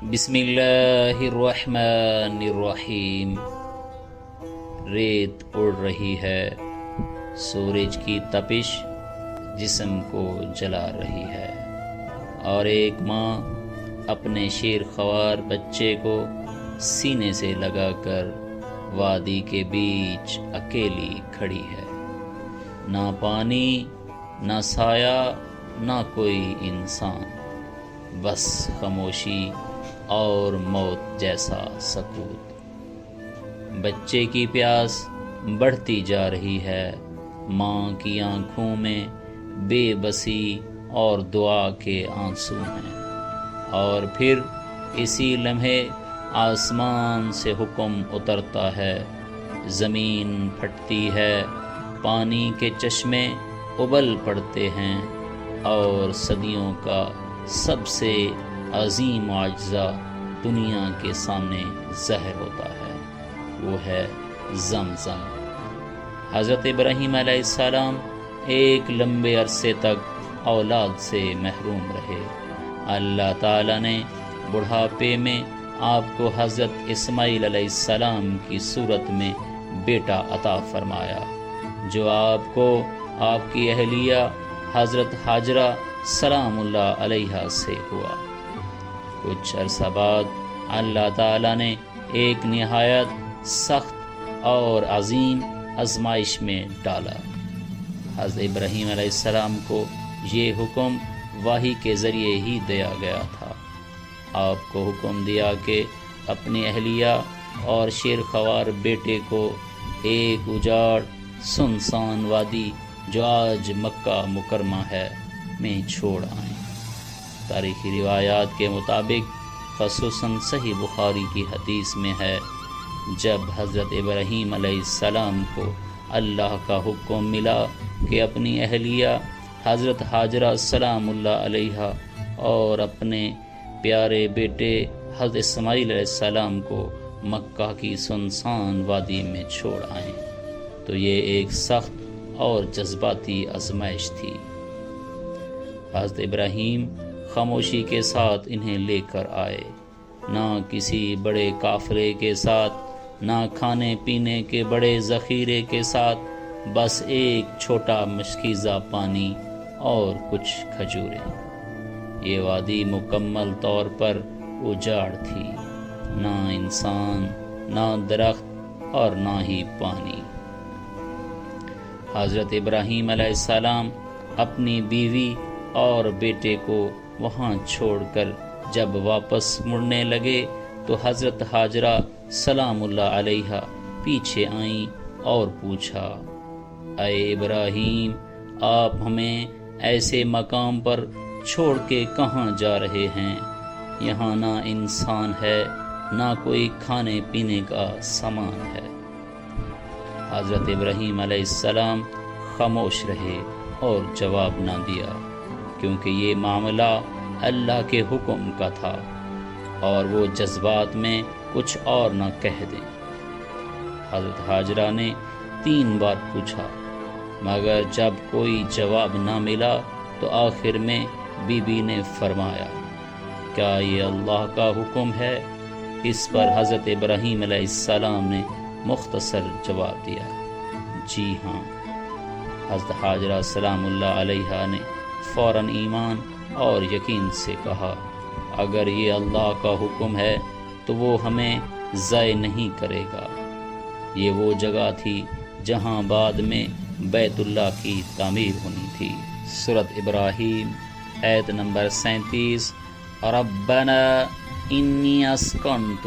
بسم اللہ الرحمن الرحیم۔ ریت اڑ رہی ہے، سورج کی تپش جسم کو جلا رہی ہے، اور ایک ماں اپنے شیر خوار بچے کو سینے سے لگا کر وادی کے بیچ اکیلی کھڑی ہے۔ نہ پانی، نہ سایہ، نہ کوئی انسان، بس خاموشی اور موت جیسا سکوت۔ بچے کی پیاس بڑھتی جا رہی ہے، ماں کی آنکھوں میں بے بسی اور دعا کے آنسو ہیں، اور پھر اسی لمحے آسمان سے حکم اترتا ہے، زمین پھٹتی ہے، پانی کے چشمے ابل پڑتے ہیں، اور صدیوں کا سب سے عظیم معجزہ دنیا کے سامنے ظاہر ہوتا ہے، وہ ہے زمزم۔ حضرت ابراہیم علیہ السلام ایک لمبے عرصے تک اولاد سے محروم رہے۔ اللہ تعالیٰ نے بڑھاپے میں آپ کو حضرت اسماعیل علیہ السلام کی صورت میں بیٹا عطا فرمایا، جو آپ کو آپ کی اہلیہ حضرت ہاجرہ سلام اللہ علیہا سے ہوا۔ کچھ عرصہ بعد اللہ تعالیٰ نے ایک نہایت سخت اور عظیم آزمائش میں ڈالا۔ حضرت ابراہیم علیہ السلام کو یہ حکم وحی کے ذریعے ہی دیا گیا تھا۔ آپ کو حکم دیا کہ اپنی اہلیہ اور شیر خوار بیٹے کو ایک اجاڑ سنسان وادی جو آج مکہ مکرمہ ہے میں چھوڑ آئیں۔ تاریخی روایات کے مطابق، خصوصاً صحیح بخاری کی حدیث میں ہے، جب حضرت ابراہیم علیہ السلام کو اللہ کا حکم ملا کہ اپنی اہلیہ حضرت ہاجرہ سلام اللہ علیہا اور اپنے پیارے بیٹے حضرت اسماعیل علیہ السلام کو مکہ کی سنسان وادی میں چھوڑ آئیں، تو یہ ایک سخت اور جذباتی آزمائش تھی۔ حضرت ابراہیم خاموشی کے ساتھ انہیں لے کر آئے، نہ کسی بڑے قافلے کے ساتھ، نہ کھانے پینے کے بڑے ذخیرے کے ساتھ، بس ایک چھوٹا مشکیزہ پانی اور کچھ کھجوریں۔ یہ وادی مکمل طور پر اجاڑ تھی، نہ انسان، نہ درخت اور نہ ہی پانی۔ حضرت ابراہیم علیہ السلام اپنی بیوی اور بیٹے کو وہاں چھوڑ کر جب واپس مڑنے لگے تو حضرت ہاجرہ سلام اللہ علیہا پیچھے آئیں اور پوچھا، اے ابراہیم، آپ ہمیں ایسے مقام پر چھوڑ کے کہاں جا رہے ہیں؟ یہاں نہ انسان ہے، نہ کوئی کھانے پینے کا سامان ہے۔ حضرت ابراہیم علیہ السلام خاموش رہے اور جواب نہ دیا، کیونکہ یہ معاملہ اللہ کے حکم کا تھا، اور وہ جذبات میں کچھ اور نہ کہہ دیں۔ حضرت ہاجرہ نے 3 بار پوچھا، مگر جب کوئی جواب نہ ملا تو آخر میں بی بی نے فرمایا، کیا یہ اللہ کا حکم ہے؟ اس پر حضرت ابراہیم علیہ السلام نے مختصر جواب دیا، جی ہاں۔ حضرت ہاجرہ سلام اللہ علیہا نے فوراً ایمان اور یقین سے کہا، اگر یہ اللہ کا حکم ہے تو وہ ہمیں ضائع نہیں کرے گا۔ یہ وہ جگہ تھی جہاں بعد میں بیت اللہ کی تعمیر ہونی تھی۔ سورۃ ابراہیم آیت نمبر 37۔ ربنا انی اسکنت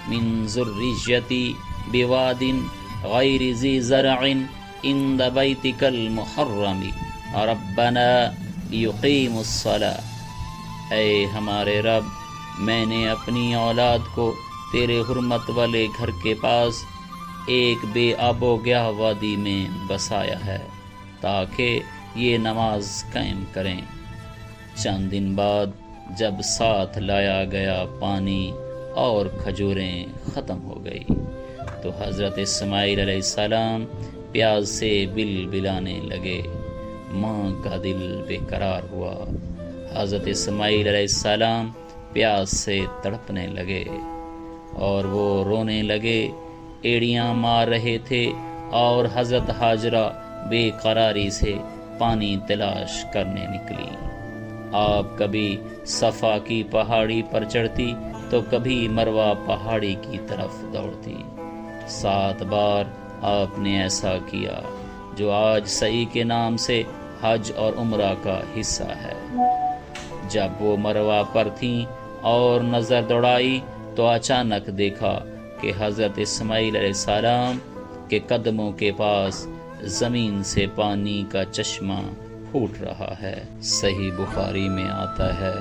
من ذریتی بواد غیر ذی زرع عند بیتک المحرم ربنا لیقیموا الصلاۃ۔ اے ہمارے رب، میں نے اپنی اولاد کو تیرے حرمت والے گھر کے پاس ایک بے آب و گیاہ وادی میں بسایا ہے تاکہ یہ نماز قائم کریں۔ چند دن بعد جب ساتھ لایا گیا پانی اور کھجوریں ختم ہو گئی تو حضرت اسماعیل علیہ السلام پیاس سے بل بلانے لگے۔ ماں کا دل بے قرار ہوا۔ حضرت اسماعیل علیہ السلام پیاس سے تڑپنے لگے اور وہ رونے لگے، ایڑیاں مار رہے تھے، اور حضرت ہاجرہ بے قراری سے پانی تلاش کرنے نکلی۔ آپ کبھی صفا کی پہاڑی پر چڑھتی تو کبھی مروہ پہاڑی کی طرف دوڑتی۔ 7 بار آپ نے ایسا کیا، جو آج سعی کے نام سے حج اور عمرہ کا حصہ ہے۔ جب وہ مروہ پر تھیں اور نظر دوڑائی تو اچانک دیکھا کہ حضرت اسماعیل علیہ السلام کے قدموں کے پاس زمین سے پانی کا چشمہ پھوٹ رہا ہے۔ صحیح بخاری میں آتا ہے،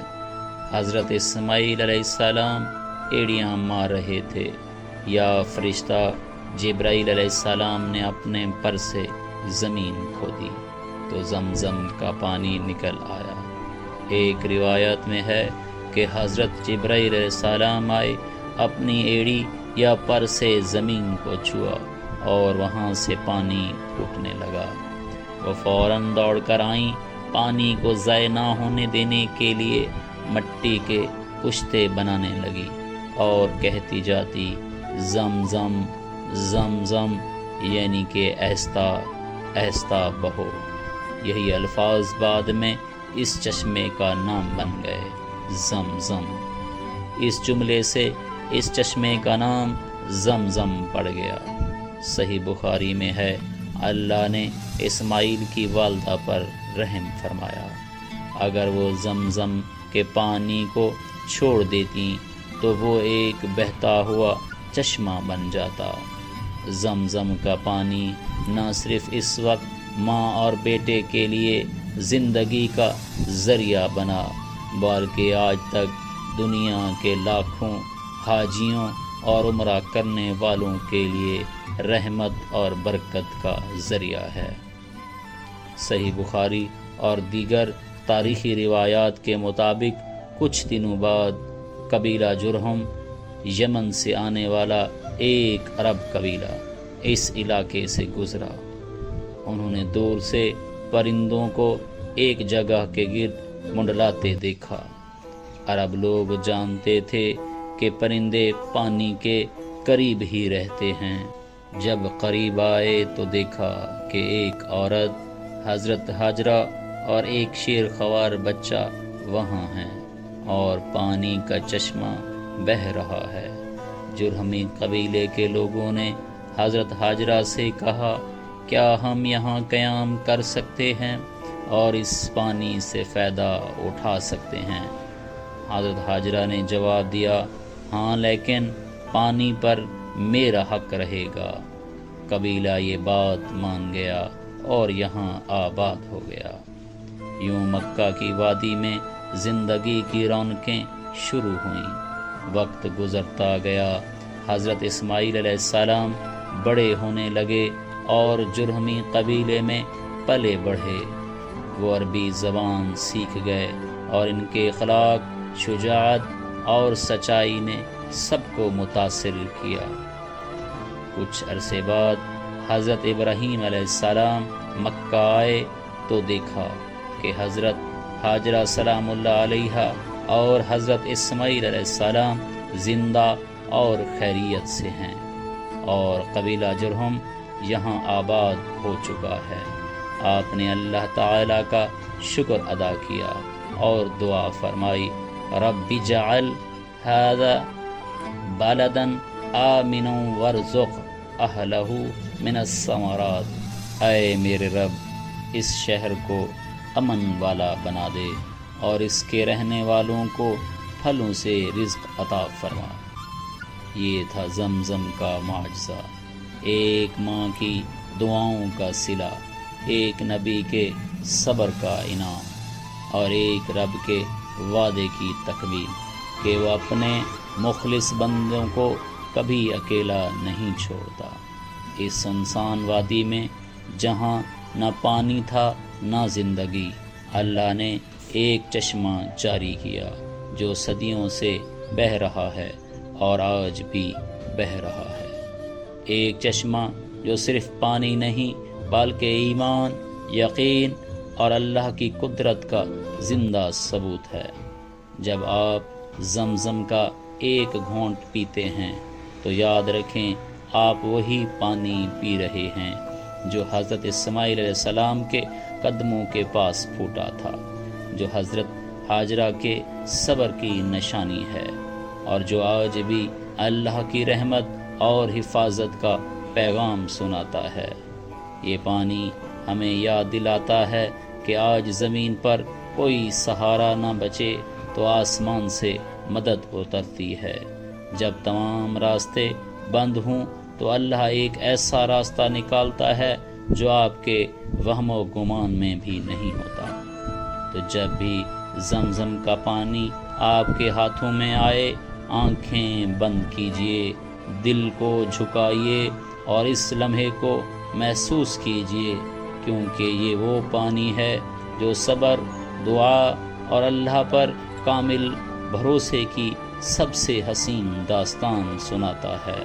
حضرت اسماعیل علیہ السلام ایڑیاں مار رہے تھے، یا فرشتہ جبرائیل علیہ السلام نے اپنے پر سے زمین کھودی تو زمزم کا پانی نکل آیا۔ ایک روایت میں ہے کہ حضرت جبرائیل علیہ السلام آئے، اپنی ایڑی یا پر سے زمین کو چھوا اور وہاں سے پانی پھوٹنے لگا۔ وہ فوراً دوڑ کر آئیں، پانی کو ضائع نہ ہونے دینے کے لیے مٹی کے پشتے بنانے لگی اور کہتی جاتی، زمزم زمزم، یعنی کہ آہستہ آہستہ بہو۔ یہی الفاظ بعد میں اس چشمے کا نام بن گئے، زمزم۔ اس جملے سے اس چشمے کا نام زمزم پڑ گیا۔ صحیح بخاری میں ہے، اللہ نے اسماعیل کی والدہ پر رحم فرمایا۔ اگر وہ زمزم کے پانی کو چھوڑ دیتی تو وہ ایک بہتا ہوا چشمہ بن جاتا۔ زمزم کا پانی نہ صرف اس وقت ماں اور بیٹے کے لیے زندگی کا ذریعہ بنا، بلکہ آج تک دنیا کے لاکھوں حاجیوں اور عمرہ کرنے والوں کے لیے رحمت اور برکت کا ذریعہ ہے۔ صحیح بخاری اور دیگر تاریخی روایات کے مطابق کچھ دنوں بعد قبیلہ جرہم، یمن سے آنے والا ایک عرب قبیلہ اس علاقے سے گزرا۔ انہوں نے دور سے پرندوں کو ایک جگہ کے گرد منڈلاتے دیکھا۔ عرب لوگ جانتے تھے کہ پرندے پانی کے قریب ہی رہتے ہیں۔ جب قریب آئے تو دیکھا کہ ایک عورت، حضرت ہاجرہ اور ایک شیر خوار بچہ وہاں ہیں اور پانی کا چشمہ بہہ رہا ہے۔ جرہمی قبیلے کے لوگوں نے حضرت ہاجرہ سے کہا، کیا ہم یہاں قیام کر سکتے ہیں اور اس پانی سے فائدہ اٹھا سکتے ہیں؟ حضرت ہاجرہ نے جواب دیا، ہاں، لیکن پانی پر میرا حق رہے گا۔ قبیلہ یہ بات مان گیا اور یہاں آباد ہو گیا۔ یوں مکہ کی وادی میں زندگی کی رونقیں شروع ہوئیں۔ وقت گزرتا گیا، حضرت اسماعیل علیہ السلام بڑے ہونے لگے اور جرہمی قبیلے میں پلے بڑھے۔ وہ عربی زبان سیکھ گئے اور ان کے اخلاق، شجاعت اور سچائی نے سب کو متاثر کیا۔ کچھ عرصے بعد حضرت ابراہیم علیہ السلام مکہ آئے تو دیکھا کہ حضرت ہاجرہ سلام اللہ علیہا اور حضرت اسماعیل علیہ السلام زندہ اور خیریت سے ہیں، اور قبیلہ جرہم یہاں آباد ہو چکا ہے۔ آپ نے اللہ تعالی کا شکر ادا کیا اور دعا فرمائی، رب اجعل ھذا بلدا آمنا وارزق اہلہ من الثمرات، اے میرے رب اس شہر کو امن والا بنا دے اور اس کے رہنے والوں کو پھلوں سے رزق عطا فرما۔ یہ تھا زمزم کا معجزہ، ایک ماں کی دعاؤں کا صلہ، ایک نبی کے صبر کا انعام اور ایک رب کے وعدے کی تکمیل کہ وہ اپنے مخلص بندوں کو کبھی اکیلا نہیں چھوڑتا۔ اس سنسان وادی میں جہاں نہ پانی تھا نہ زندگی، اللہ نے ایک چشمہ جاری کیا جو صدیوں سے بہہ رہا ہے اور آج بھی بہہ رہا ہے۔ ایک چشمہ جو صرف پانی نہیں بلکہ ایمان، یقین اور اللہ کی قدرت کا زندہ ثبوت ہے۔ جب آپ زمزم کا ایک گھونٹ پیتے ہیں تو یاد رکھیں آپ وہی پانی پی رہے ہیں جو حضرت اسماعیل علیہ السلام کے قدموں کے پاس پھوٹا تھا، جو حضرت ہاجرہ کے صبر کی نشانی ہے، اور جو آج بھی اللہ کی رحمت اور حفاظت کا پیغام سناتا ہے۔ یہ پانی ہمیں یاد دلاتا ہے کہ آج زمین پر کوئی سہارا نہ بچے تو آسمان سے مدد اترتی ہے۔ جب تمام راستے بند ہوں تو اللہ ایک ایسا راستہ نکالتا ہے جو آپ کے وہم و گمان میں بھی نہیں ہوتا۔ تو جب بھی زمزم کا پانی آپ کے ہاتھوں میں آئے، آنکھیں بند کیجئے، دل کو جھکائیے اور اس لمحے کو محسوس کیجئے، کیونکہ یہ وہ پانی ہے جو صبر، دعا اور اللہ پر کامل بھروسے کی سب سے حسین داستان سناتا ہے۔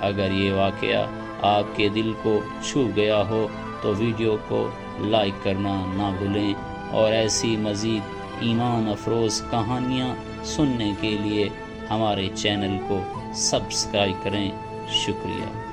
اگر یہ واقعہ آپ کے دل کو چھو گیا ہو تو ویڈیو کو لائک کرنا نہ بھولیں، اور ایسی مزید ایمان افروز کہانیاں سننے کے لیے ہمارے چینل کو سبسکرائب کریں۔ شکریہ۔